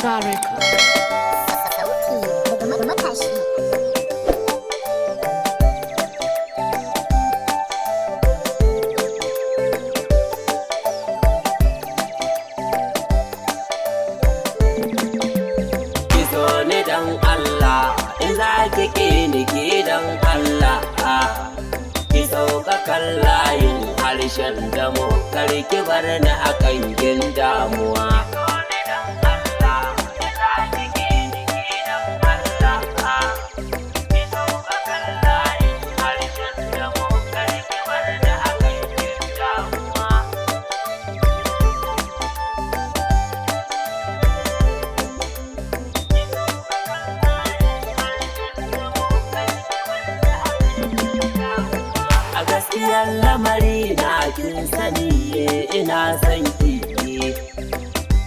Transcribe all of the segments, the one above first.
Baraka. Sauti daga matashi. Ki so ni dan Allah, in za ki ƙi ni ki dan Allah. Ki sauka kan layin harshen damo, kar ki bar ni a kangin damuwa. Gaskiyar lamari na kin sani ina son ki,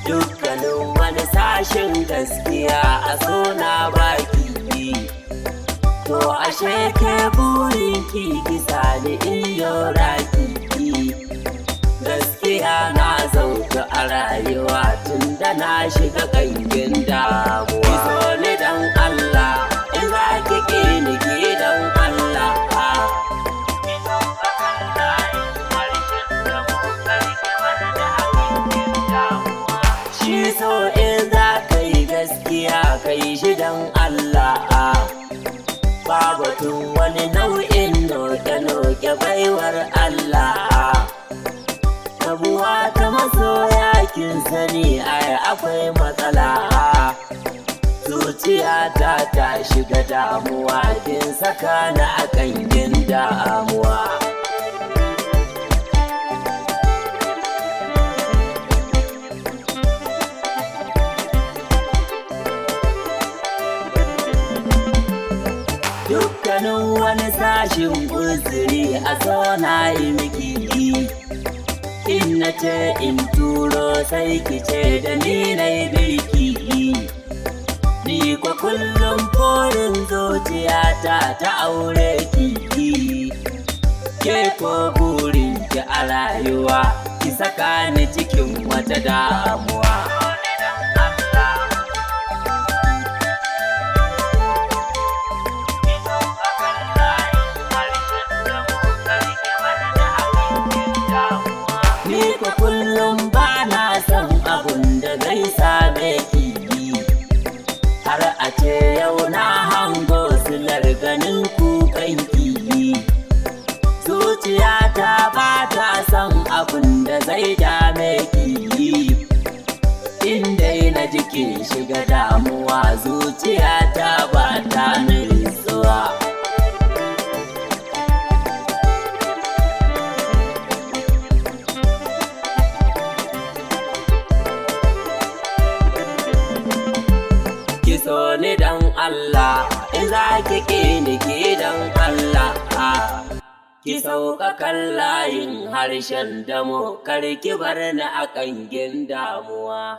dukkanin wani sashen gaskiya a so na baki. To ashe ke burin ki kisa ni in yoraki, gaskiya na zauka a rayuwa tun da na shiga kangin damuwa. Ki so ni dan Allah, in za ki ƙi ni ki dan Allah. So in za ka yi gaskiya ka yi shi don Allah, babatun wani nau'in noke-noke baiwar Allah. Rabuwa ta masoya kin sani ai akwai matsala, zuciyata ta shiga damuwa kin saka na a kangin damuwa. Dukkanin wani sashin uzuri a so na yi miki, in na ce in turo sai ki ce da ni na yi birki. Ni kwa kullum forin zuciyata ta aure ki, ke ko burin ki a rayuwa ki saka ni cikin wata damuwa. Kullum ba na son abun da zai same ki, har a ce yau na hango silar ganin kukan ki. Zuciyata ba ta son abun da zai dame ki, inda na jikin shiga damuwa zuciyata ba ta nutsuwa. So ni dan Allah, in za ki ƙi ni ki dan Allah. Ki sauka kan layin harshen damo, kar ki bar ni a kangin damuwa.